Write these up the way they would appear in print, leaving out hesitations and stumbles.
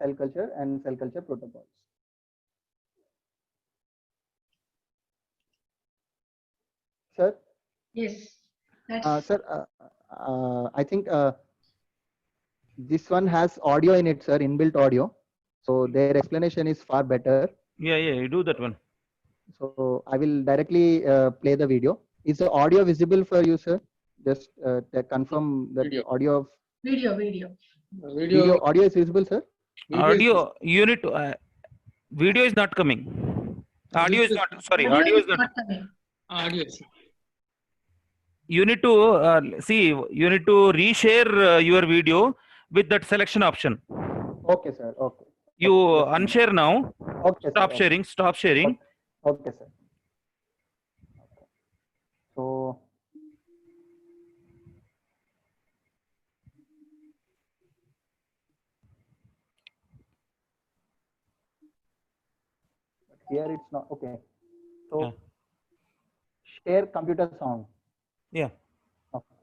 cell culture and cell culture protocols. Sir? Yes. Sir, I think this one has audio in it, sir, inbuilt audio. So their explanation is far better. Yeah, you do that one. So I will directly play the video. Is the audio visible for you, sir? Just confirm that Video. audio of Video. audio is visible, sir. Audio, you need to, video is not coming. Audio is not, sorry, audio is not. coming. Audio. You need to see, you need to reshare your video with that selection option. Okay, sir. Okay. You unshare now. Okay, Stop sir. sharing. Stop sharing. Okay, sir. Okay. So here it's not okay. So Yeah. share computer sound. Yeah. Okay.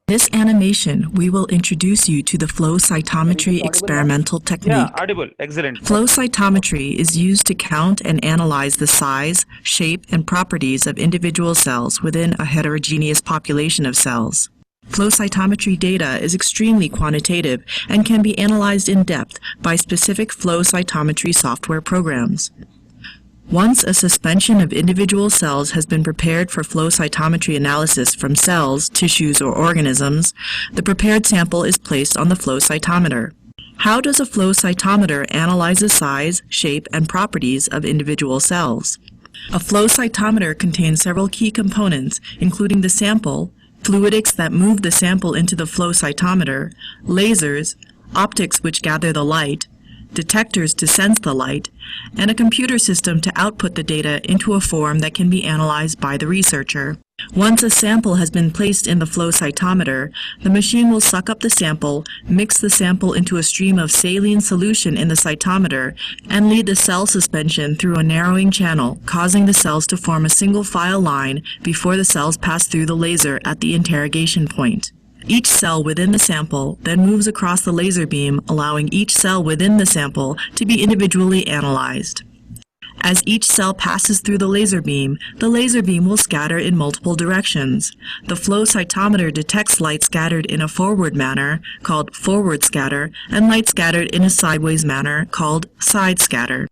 This animation, we will introduce you to the flow cytometry audible now? experimental Yeah, technique. audible. Excellent. Flow cytometry is used to count and analyze the size, shape, and properties of individual cells within a heterogeneous population of cells. Flow cytometry data is extremely quantitative and can be analyzed in depth by specific flow cytometry software programs. Once a suspension of individual cells has been prepared for flow cytometry analysis from cells, tissues, or organisms, the prepared sample is placed on the flow cytometer. How does a flow cytometer analyze the size, shape, and properties of individual cells? A flow cytometer contains several key components, including the sample, fluidics that move the sample into the flow cytometer, lasers, optics which gather the light, detectors to sense the light, and a computer system to output the data into a form that can be analyzed by the researcher. Once a sample has been placed in the flow cytometer, the machine will suck up the sample, mix the sample into a stream of saline solution in the cytometer, and lead the cell suspension through a narrowing channel, causing the cells to form a single file line before the cells pass through the laser at the interrogation point. Each cell within the sample then moves across the laser beam, allowing each cell within the sample to be individually analyzed. As each cell passes through the laser beam will scatter in multiple directions. The flow cytometer detects light scattered in a forward manner, called forward scatter, and light scattered in a sideways manner, called side scatter.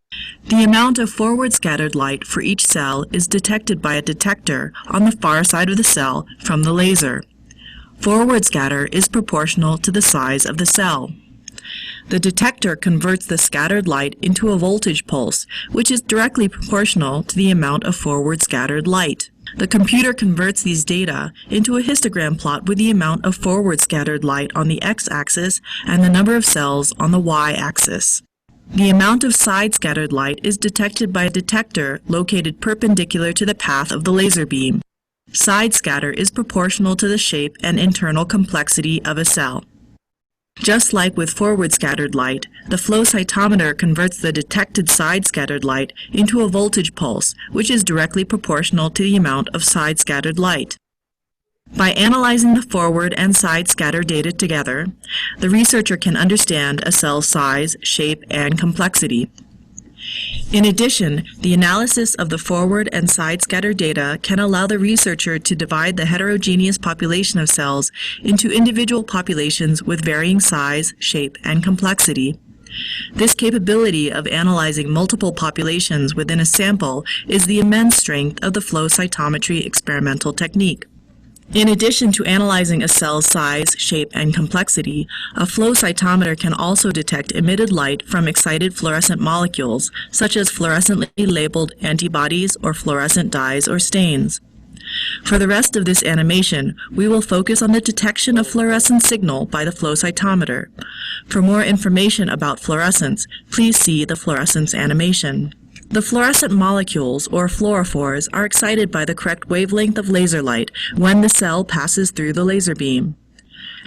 The amount of forward scattered light for each cell is detected by a detector on the far side of the cell from the laser. Forward scatter is proportional to the size of the cell. The detector converts the scattered light into a voltage pulse, which is directly proportional to the amount of forward scattered light. The computer converts these data into a histogram plot with the amount of forward scattered light on the x-axis and the number of cells on the y-axis. The amount of side scattered light is detected by a detector located perpendicular to the path of the laser beam. Side scatter is proportional to the shape and internal complexity of a cell. Just like with forward scattered light, the flow cytometer converts the detected side scattered light into a voltage pulse, which is directly proportional to the amount of side scattered light. By analyzing the forward and side scatter data together, the researcher can understand a cell's size, shape, and complexity. In addition, the analysis of the forward and side scatter data can allow the researcher to divide the heterogeneous population of cells into individual populations with varying size, shape, and complexity. This capability of analyzing multiple populations within a sample is the immense strength of the flow cytometry experimental technique. In addition to analyzing a cell's size, shape, and complexity, a flow cytometer can also detect emitted light from excited fluorescent molecules, such as fluorescently labeled antibodies or fluorescent dyes or stains. For the rest of this animation, we will focus on the detection of fluorescent signal by the flow cytometer. For more information about fluorescence, please see the fluorescence animation. The fluorescent molecules, or fluorophores, are excited by the correct wavelength of laser light when the cell passes through the laser beam.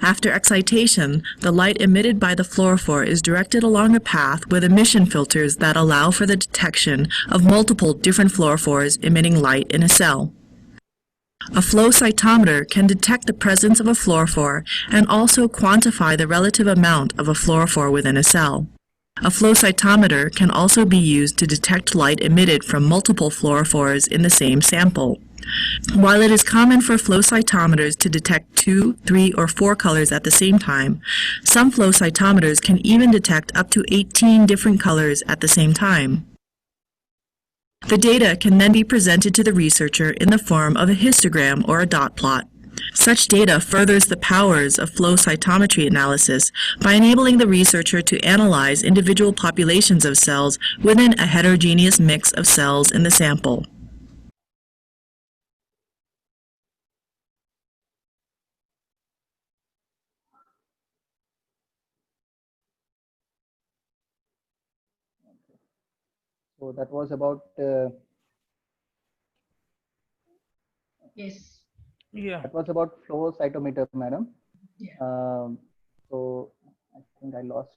After excitation, the light emitted by the fluorophore is directed along a path with emission filters that allow for the detection of multiple different fluorophores emitting light in a cell. A flow cytometer can detect the presence of a fluorophore and also quantify the relative amount of a fluorophore within a cell. A flow cytometer can also be used to detect light emitted from multiple fluorophores in the same sample. While it is common for flow cytometers to detect 2, 3, or 4 colors at the same time, some flow cytometers can even detect up to 18 different colors at the same time. The data can then be presented to the researcher in the form of a histogram or a dot plot. Such data furthers the powers of flow cytometry analysis by enabling the researcher to analyze individual populations of cells within a heterogeneous mix of cells in the sample. So that was about Yes. Yeah. flow cytometer, madam. Yeah. So I think I lost.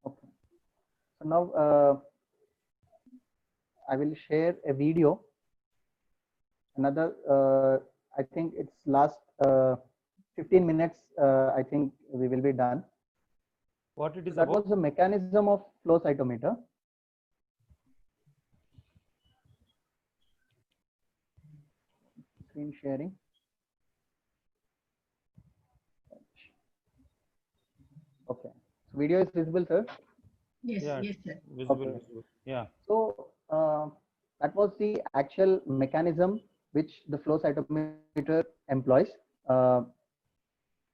Okay. So now I will share a video. Another, I think it's last 15 minutes. I think we will be done. What it is That about? was the mechanism of flow cytometer. Screen sharing. Okay. So video is visible, sir. Yes. Yeah. Yes, sir. Visible. Okay. Visible. Yeah. So that was the actual mechanism which the flow cytometer employs. Uh,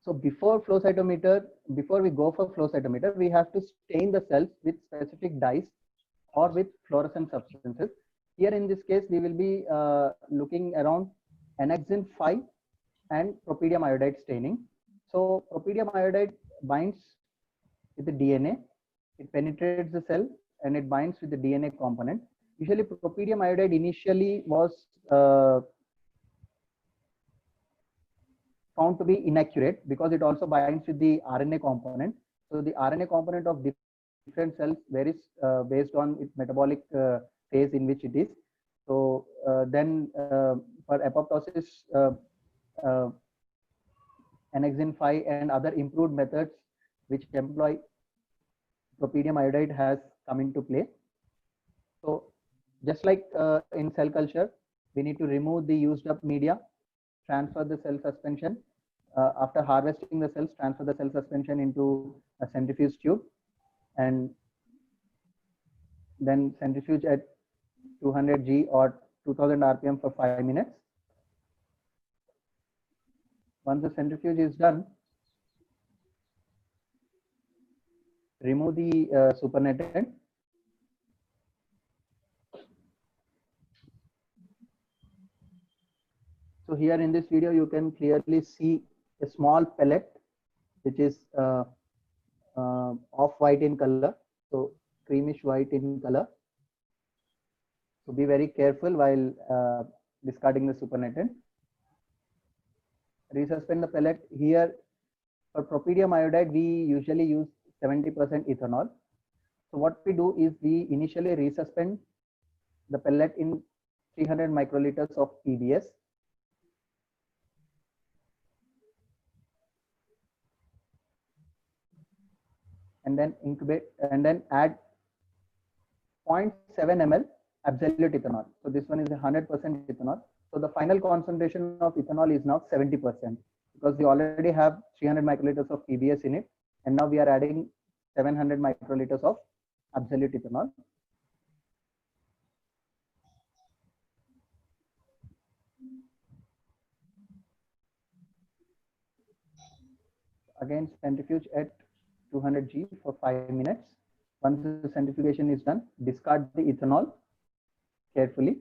so before we go for flow cytometer, we have to stain the cells with specific dyes or with fluorescent substances. Here in this case, we will be looking around annexin 5 and propidium iodide staining. So propidium iodide binds with the DNA, it penetrates the cell and it binds with the DNA component. Usually propidium iodide initially was found to be inaccurate because it also binds with the RNA component. So the RNA component of different cells varies based on its metabolic phase in which it is. So then for apoptosis, annexin 5 and other improved methods which employ propidium iodide has come into play. So just like in cell culture, we need to remove the used up media, transfer the cell suspension. After harvesting the cells, transfer the cell suspension into a centrifuge tube and then centrifuge at 200 G or 2000 RPM for 5 minutes. Once the centrifuge is done, remove the supernatant. So here in this video, you can clearly see a small pellet, which is off-white in color, so creamish white in color. So be very careful while discarding the supernatant. Resuspend the pellet. Here for propidium iodide, we usually use 70% ethanol. So what we do is we initially resuspend the pellet in 300 microliters of PBS. And then incubate and then add 0.7 ml absolute ethanol. So this one is 100% ethanol. So the final concentration of ethanol is now 70% because we already have 300 microliters of PBS in it. And now we are adding 700 microliters of absolute ethanol. Again, centrifuge at 200 G for 5 minutes. Once the centrifugation is done, discard the ethanol carefully.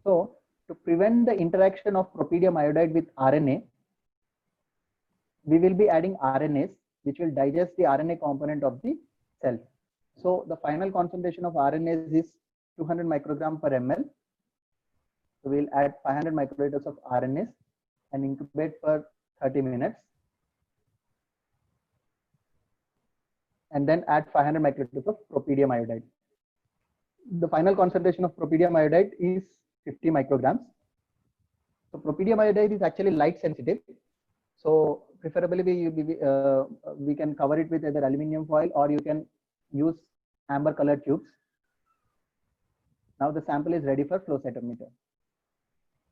So to prevent the interaction of propidium iodide with RNA, we will be adding RNAs, which will digest the RNA component of the cell. So the final concentration of RNAs is 200 microgram per ml. So we'll add 500 microliters of RNAs and incubate for 30 minutes. and then add 500 microliters of propydium iodide. The final concentration of propydium iodide is 50 micrograms. So propydium iodide is actually light sensitive. So preferably we can cover it with either aluminum foil, or you can use amber colored tubes. Now the sample is ready for flow cytometer.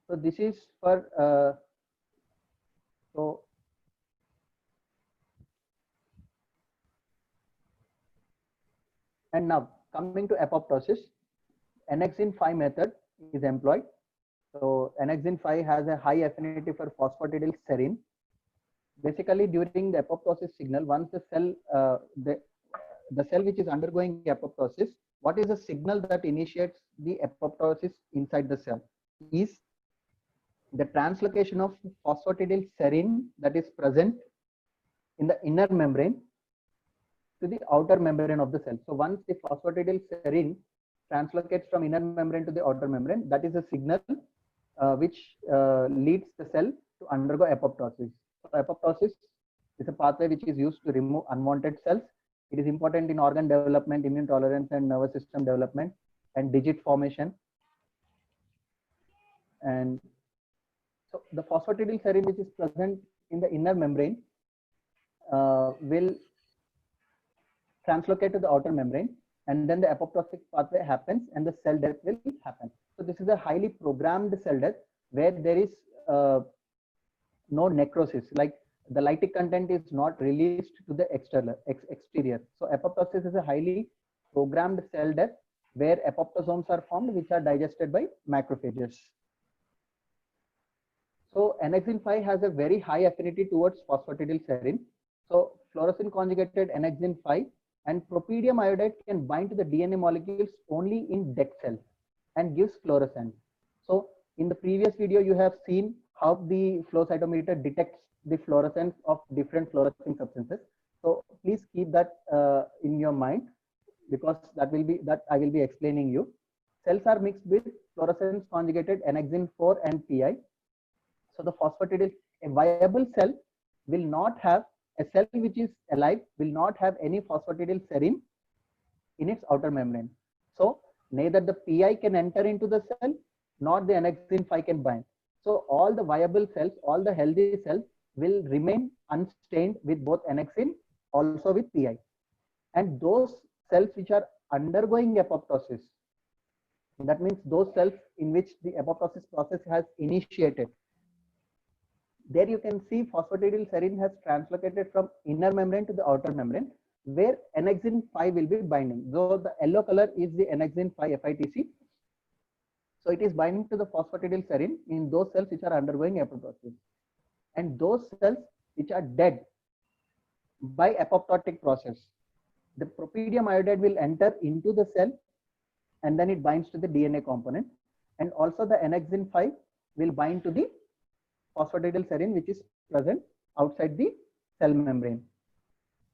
So this is for and now coming to apoptosis, Annexin 5 method is employed. So Annexin 5 has a high affinity for phosphatidylserine. Basically, during the apoptosis signal, once the cell, the cell which is undergoing apoptosis, what is the signal that initiates the apoptosis inside the cell? Is the translocation of phosphatidylserine that is present in the inner membrane to the outer membrane of the cell. So once the phosphatidylserine translocates from inner membrane to the outer membrane, that is a signal which leads the cell to undergo apoptosis. So apoptosis is a pathway which is used to remove unwanted cells. It is important in organ development, immune tolerance, and nervous system development, and digit formation. And so the phosphatidylserine which is present in the inner membrane will translocate to the outer membrane, and then the apoptotic pathway happens and the cell death will happen. So this is a highly programmed cell death where there is no necrosis, like the lytic content is not released to the exterior. So apoptosis is a highly programmed cell death where apoptosomes are formed which are digested by macrophages. So Annexin 5 has a very high affinity towards phosphatidylserine. So fluorescein conjugated Annexin 5 and propydium iodide can bind to the DNA molecules only in dead cells and gives fluorescence. So in the previous video, you have seen how the flow cytometer detects the fluorescence of different fluorescing substances. So please keep that in your mind, because that I will be explaining you. Cells are mixed with fluorescence conjugated Annexin 4 and PI. So the a viable cell will not have, a cell which is alive will not have any phosphatidylserine in its outer membrane. So neither the PI can enter into the cell nor the Annexin 5 can bind. So all the viable cells, all the healthy cells will remain unstained with both Annexin, also with PI. And those cells which are undergoing apoptosis, that means those cells in which the apoptosis process has initiated, there you can see phosphatidylserine has translocated from inner membrane to the outer membrane where Annexin 5 will be binding. So the yellow color is the Annexin 5 FITC. So it is binding to the phosphatidylserine in those cells which are undergoing apoptosis. And those cells which are dead by apoptotic process, the propydium iodide will enter into the cell and then it binds to the DNA component. And also the Annexin 5 will bind to the phosphatidylserine which is present outside the cell membrane.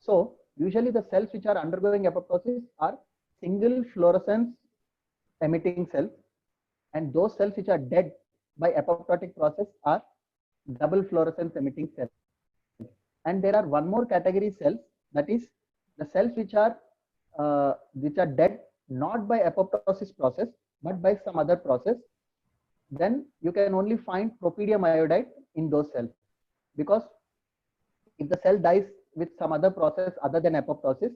So usually the cells which are undergoing apoptosis are single fluorescence emitting cells, and those cells which are dead by apoptotic process are double fluorescence emitting cells. And there are one more category cells, that is the cells which are dead not by apoptosis process but by some other process. Then you can only find propydium iodide in those cells, because if the cell dies with some other process other than apoptosis,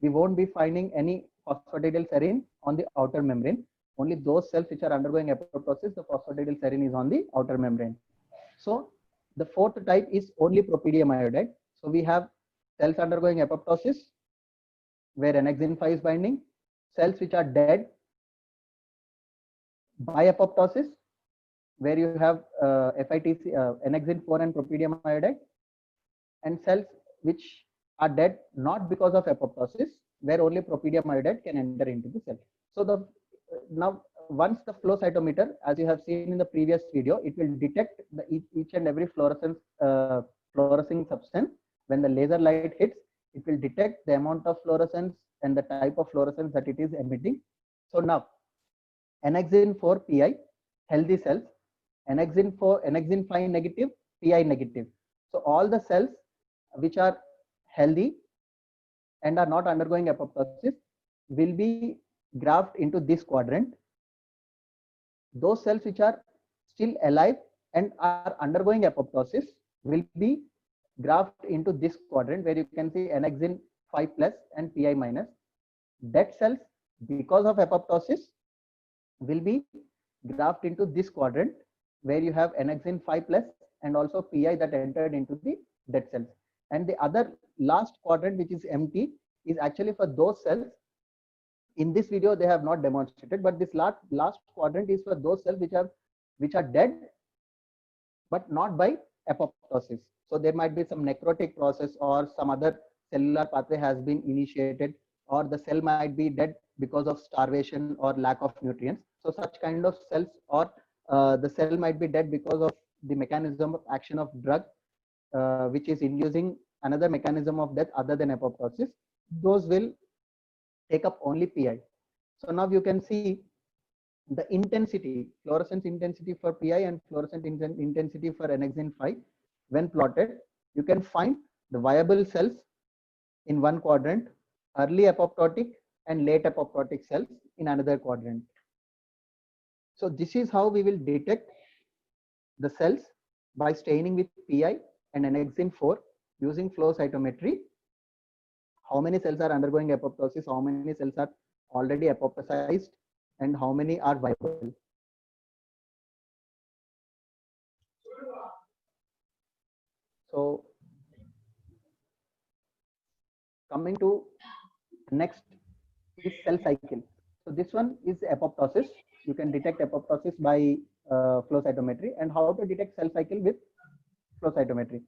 we won't be finding any phosphatidylserine on the outer membrane. Only those cells which are undergoing apoptosis, the phosphatidylserine is on the outer membrane. So the fourth type is only propydium iodide. So we have cells undergoing apoptosis where Annexin 5 is binding, cells which are dead by apoptosis where you have FITC, Annexin 4 and propydium iodide, and cells which are dead not because of apoptosis where only propydium iodide can enter into the cell. So now once the flow cytometer, as you have seen in the previous video, it will detect each and every fluorescing substance. When the laser light hits, it will detect the amount of fluorescence and the type of fluorescence that it is emitting. So now Annexin 4 PI, healthy cells, Annexin 5 negative, PI negative. So all the cells which are healthy, and are not undergoing apoptosis will be graphed into this quadrant. Those cells which are still alive and are undergoing apoptosis will be graphed into this quadrant where you can see annexin 5 plus and pi minus. Dead cells, because of apoptosis, will be graphed into this quadrant where you have annexin 5 plus and also pi that entered into the dead cells. And the other last quadrant, which is empty, is actually for those cells. In this video they have not demonstrated, but this last quadrant is for those cells which are dead but not by apoptosis. So there might be some necrotic process or some other cellular pathway has been initiated, or the cell might be dead because of starvation or lack of nutrients. So such kind of cells, or the cell might be dead because of the mechanism of action of drug, which is inducing another mechanism of death other than apoptosis. Those will take up only pi. So now you can see the intensity, fluorescence intensity for pi and fluorescent intensity for annexin 5. When plotted, you can find the viable cells in one quadrant, early apoptotic and late apoptotic cells in another quadrant. So this is how we will detect the cells by staining with pi and annexin 4 using flow cytometry. How many cells are undergoing apoptosis, how many cells are already apoptosized, and how many are viable. So coming to next is cell cycle. So this one is apoptosis. You can detect apoptosis by flow cytometry. And how to detect cell cycle with flow cytometry.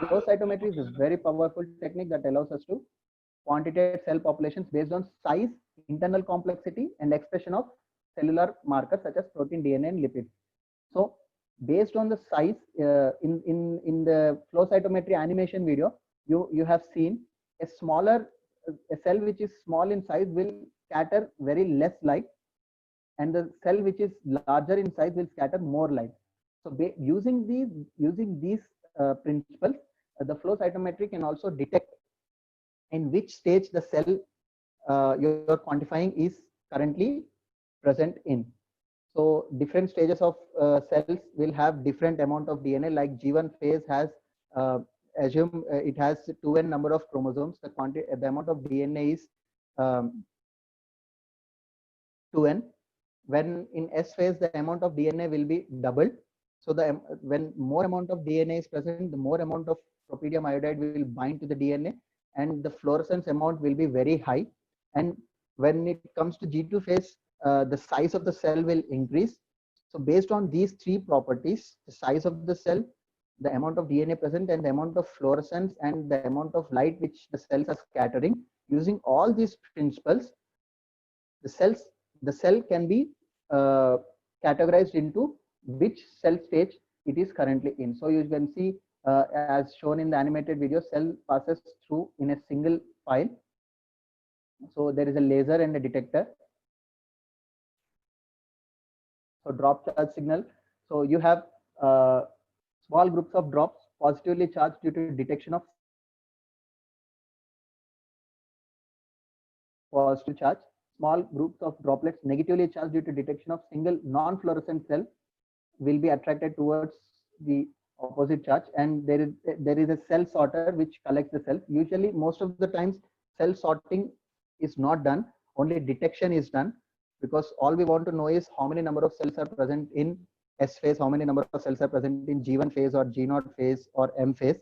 Flow cytometry is a very powerful technique that allows us to quantitate cell populations based on size, internal complexity, and expression of cellular markers such as protein, DNA, and lipids. So based on the size, in the flow cytometry animation video, you have seen a cell which is small in size will scatter very less light, and the cell which is larger in size will scatter more light. So using these principles, the flow cytometry can also detect in which stage the cell you're quantifying is currently present in. So different stages of cells will have different amount of DNA. Like G1 phase has, assume it has 2n number of chromosomes. The amount of DNA is 2n. When in S phase, the amount of DNA will be doubled. So when more amount of DNA is present, the more amount of propydium iodide will bind to the DNA, and the fluorescence amount will be very high. And when it comes to G2 phase, the size of the cell will increase. So based on these three properties, the size of the cell, the amount of DNA present, and the amount of fluorescence, and the amount of light which the cells are scattering, using all these principles, the cell can be categorized into which cell stage it is currently in. So you can see, as shown in the animated video, cell passes through in a single file. So there is a laser and a detector. So drop charge signal. So you have small groups of drops positively charged due to detection of positive charge. Small groups of droplets negatively charged due to detection of single non-fluorescent cell will be attracted towards the opposite charge. And there is a cell sorter which collects the cells. Usually, most of the times, cell sorting is not done. Only detection is done, because all we want to know is how many number of cells are present in S phase, how many number of cells are present in G1 phase or G0 phase or M phase.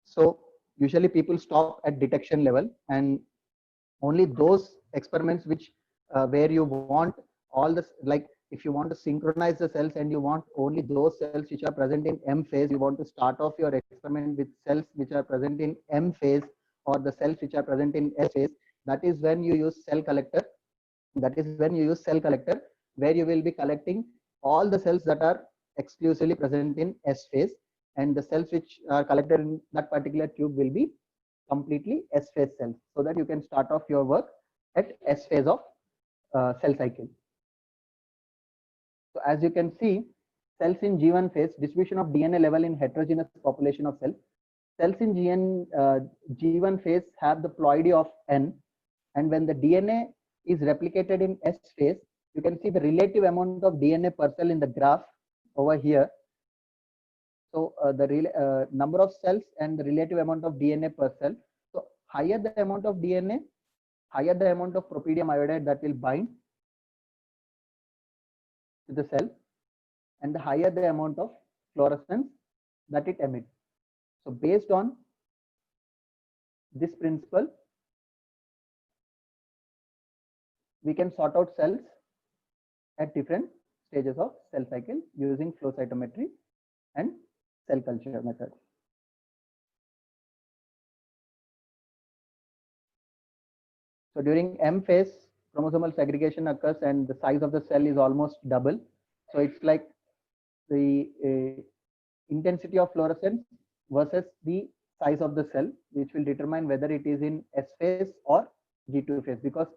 So usually people stop at detection level, and only those experiments which where you want all this, like if you want to synchronize the cells and you want only those cells which are present in M phase, you want to start off your experiment with cells which are present in M phase, or the cells which are present in S phase. That is when you use cell collector. Where you will be collecting all the cells that are exclusively present in S phase, and the cells which are collected in that particular tube will be completely S phase cells, so that you can start off your work at S phase of cell cycle. So as you can see, cells in G1 phase, distribution of DNA level in heterogeneous population of cells. cells in G1 phase have the ploidy of N, and when the DNA is replicated in S phase, you can see the relative amount of DNA per cell in the graph over here. So the number of cells and the relative amount of DNA per cell. So higher the amount of DNA, higher the amount of propydium iodide that will bind to the cell, and the higher the amount of fluorescence that it emits. So based on this principle, we can sort out cells at different stages of cell cycle using flow cytometry and cell culture method. So during M phase, chromosomal segregation occurs and the size of the cell is almost double. So it's like the intensity of fluorescence versus the size of the cell, which will determine whether it is in S phase or G2 phase, because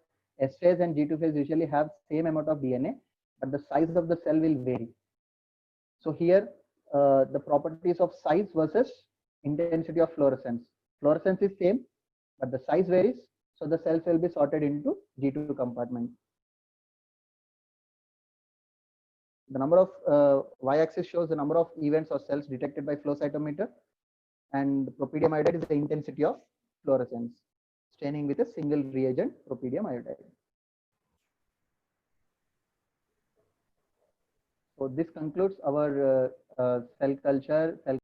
S phase and G2 phase usually have same amount of DNA, but the size of the cell will vary. So here the properties of size versus intensity of fluorescence. Fluorescence is same, but the size varies. So the cells will be sorted into G2 compartment. The number of y-axis shows the number of events or cells detected by flow cytometer, and propydium iodide is the intensity of fluorescence, staining with a single reagent, propydium iodide. So this concludes our cell culture, cell